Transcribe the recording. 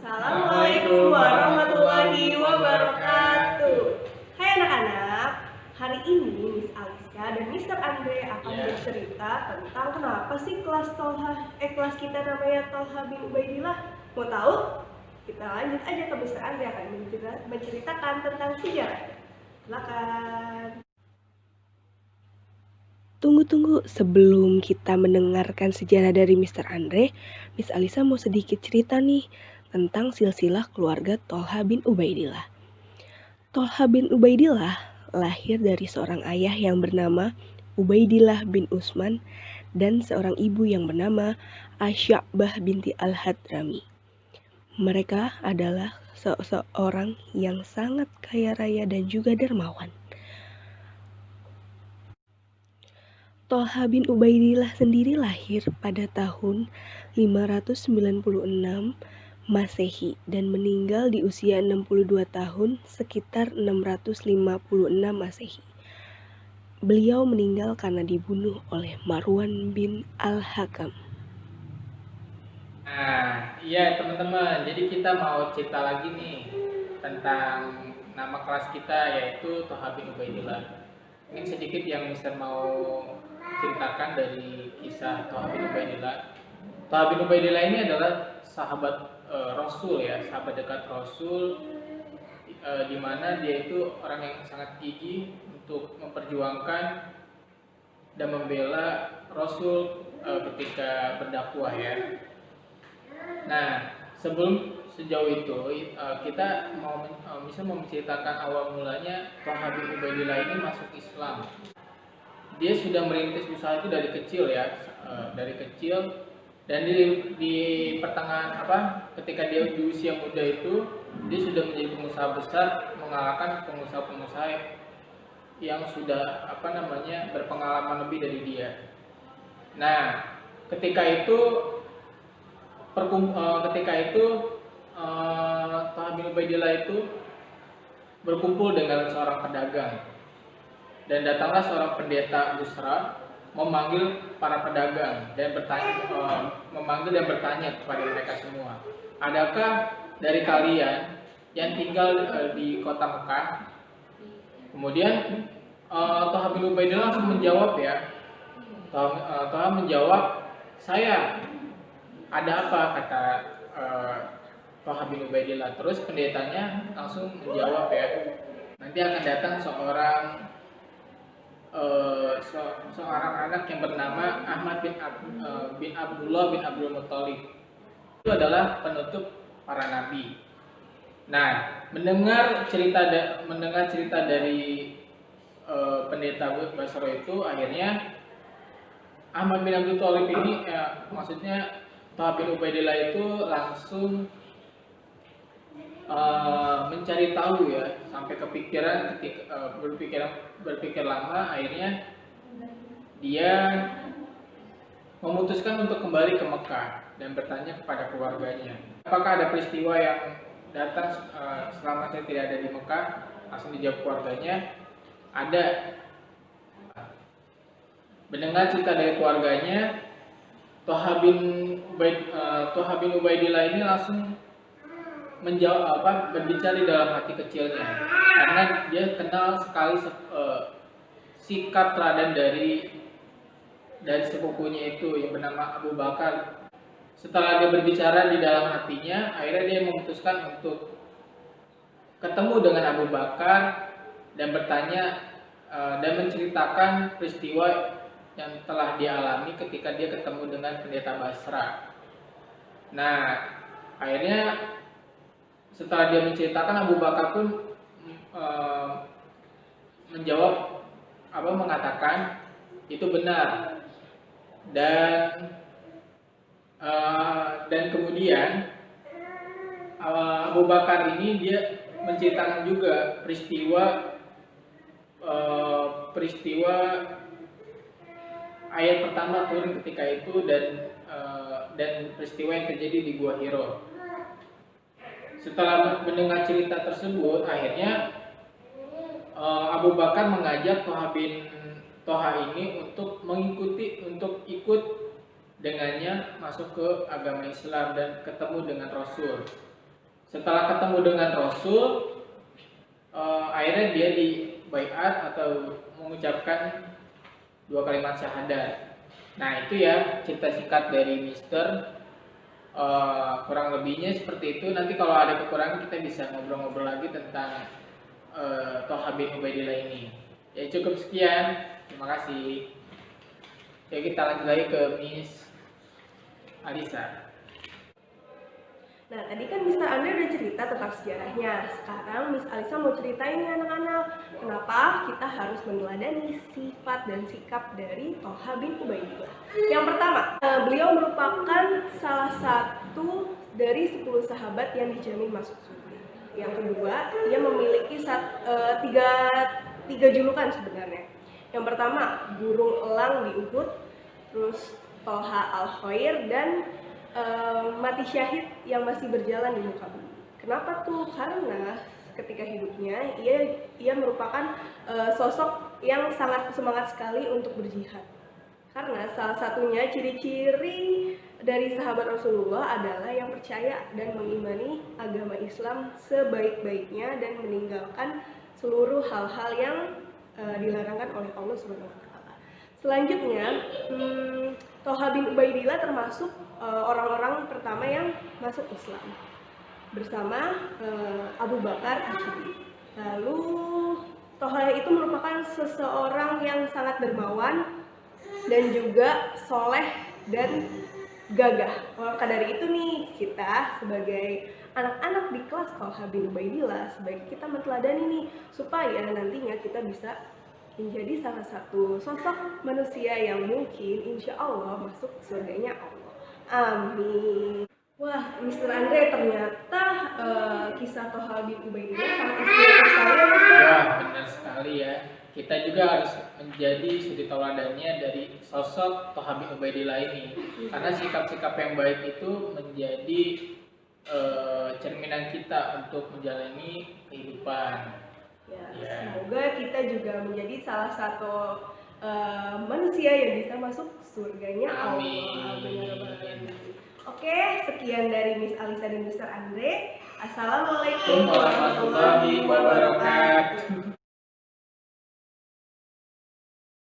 Assalamualaikum warahmatullahi wabarakatuh. Hai anak-anak, hari ini Miss Alisa dan Mr. Andre akan bercerita tentang kenapa sih kelas kita namanya Tolha bin Ubaidillah. Mau tahu? Kita lanjut aja ke Mr. Andre akan menceritakan tentang sejarahnya. Silakan. Tunggu, sebelum kita mendengarkan sejarah dari Mr. Andre, Miss Alisa mau sedikit cerita nih tentang silsilah keluarga Tolha bin Ubaidillah. Tolha bin Ubaidillah lahir dari seorang ayah yang bernama Ubaidillah bin Utsman dan seorang ibu yang bernama Asy'abah binti Al-Hadrami. Mereka adalah seorang yang sangat kaya raya dan juga dermawan. Tolha bin Ubaidillah sendiri lahir pada tahun 596 Masehi dan meninggal di usia 62 tahun sekitar 656 Masehi. Beliau meninggal karena dibunuh oleh Marwan bin Al-Hakam. Nah, iya teman-teman, jadi kita mau cerita lagi nih tentang nama kelas kita yaitu Tolha bin Ubaidillah. Mungkin sedikit yang Mister mau ceritakan dari kisah Tolha bin Ubaidillah. Tolha bin Ubaidillah ini adalah sahabat Rasul ya, sahabat dekat Rasul, di mana dia itu orang yang sangat gigih untuk memperjuangkan dan membela Rasul ketika berdakwah ya. Nah, sebelum sejauh itu kita bisa menceritakan awal mulanya Tolha bin Ubaidillah ini masuk Islam. Dia sudah merintis usaha itu dari kecil ya, dari kecil, dan di pertengahan ketika dia di usia muda itu dia sudah menjadi pengusaha besar, mengalahkan pengusaha-pengusaha yang sudah berpengalaman lebih dari dia. Nah, ketika itu Tolha bin Ubaidillah itu berkumpul dengan seorang pedagang. Dan datanglah seorang pendeta Busra memanggil para pedagang dan bertanya kepada mereka semua, adakah dari kalian yang tinggal di kota Mekah? Kemudian Tolha bin Ubaidillah langsung menjawab ya. Tolha menjawab, saya. Ada apa? Kata Tolha bin Ubaidillah. Terus pendetanya langsung menjawab ya, nanti akan datang seorang anak yang bernama Ahmad bin Abdullah bin Abdul Muthalib. Itu adalah penutup para nabi. Nah, mendengar cerita dari pendeta Basro itu, akhirnya Ahmad bin Abdul Muthalib ini maksudnya Tolha bin Ubaidillah itu langsung mencari tahu ya, sampai kepikiran ketika berpikir lama, akhirnya dia memutuskan untuk kembali ke Mekah dan bertanya kepada keluarganya, apakah ada peristiwa yang datang selama saya tidak ada di Mekah. Langsung dijawab keluarganya, ada. Mendengar cerita dari keluarganya, Tolha bin Ubaidillah ini langsung berbicara di dalam hati kecilnya, karena dia kenal sekali sikap teladan dari sepupunya itu yang bernama Abu Bakar. Setelah dia berbicara di dalam hatinya, akhirnya dia memutuskan untuk ketemu dengan Abu Bakar dan bertanya dan menceritakan peristiwa yang telah dia alami ketika dia ketemu dengan pendeta Basra. Nah, akhirnya setelah dia menceritakan, Abu Bakar pun mengatakan itu benar, dan kemudian Abu Bakar ini dia menceritakan juga peristiwa ayat pertama turun ketika itu, dan peristiwa yang terjadi di Gua Hiro. Setelah mendengar cerita tersebut, akhirnya Abu Bakar mengajak Tolha ini untuk ikut dengannya masuk ke agama Islam dan ketemu dengan Rasul. Setelah ketemu dengan Rasul, akhirnya dia di baiat atau mengucapkan 2 kalimat syahadat. Nah itu ya cerita singkat dari Mister. Kurang lebihnya seperti itu. Nanti kalau ada kekurangan kita bisa ngobrol-ngobrol lagi tentang Thalha bin Ubaidillah ini. Ya cukup sekian. Terima kasih. Oke, kita lanjut lagi ke Miss Alisa. Nah, tadi kan Mr. Andre udah cerita tentang sejarahnya. Sekarang Miss Alisa mau ceritain nih anak-anak, kenapa kita harus meneladani sifat dan sikap dari Thalha bin Ubaidillah. Yang pertama, beliau merupakan salah satu dari 10 sahabat yang dijamin masuk surga. Yang kedua, ia memiliki tiga julukan sebenarnya. Yang pertama, burung elang di Uhud, terus Thalha al-Khair, dan mati syahid yang masih berjalan di muka bumi. Kenapa tuh? Karena ketika hidupnya ia merupakan sosok yang sangat semangat sekali untuk berjihad. Karena salah satunya ciri-ciri dari sahabat Rasulullah adalah yang percaya dan mengimani agama Islam sebaik-baiknya dan meninggalkan seluruh hal-hal yang dilarangkan oleh Allah Subhanahu wa taala. Selanjutnya, Thalha bin Ubaidillah termasuk orang-orang pertama yang masuk Islam bersama Abu Bakar As-Siddiq. Lalu Thalha itu merupakan seseorang yang sangat dermawan dan juga soleh dan gagah. Maka dari itu nih, kita sebagai anak-anak di kelas Thalha bin Ubaidillah sebaiknya kita meneladani nih supaya nantinya kita bisa menjadi salah satu sosok manusia yang mungkin insya Allah masuk surganya Allah. Amin. Wah, Mr. Andre, ternyata kisah Thalha bin Ubaidillah sangat inspiratif sekali ya, Mr. Wah, benar sekali ya. Kita juga harus menjadi suri tauladannya dari sosok Thalha bin Ubaidillah ini. Karena sikap-sikap yang baik itu menjadi cerminan kita untuk menjalani kehidupan. Ya, semoga kita juga menjadi salah satu manusia yang bisa masuk surganya Allah. Amin. Oke, sekian dari Miss Alisa dan Mr. Andre. Assalamualaikum Warahmatullahi wabarakatuh.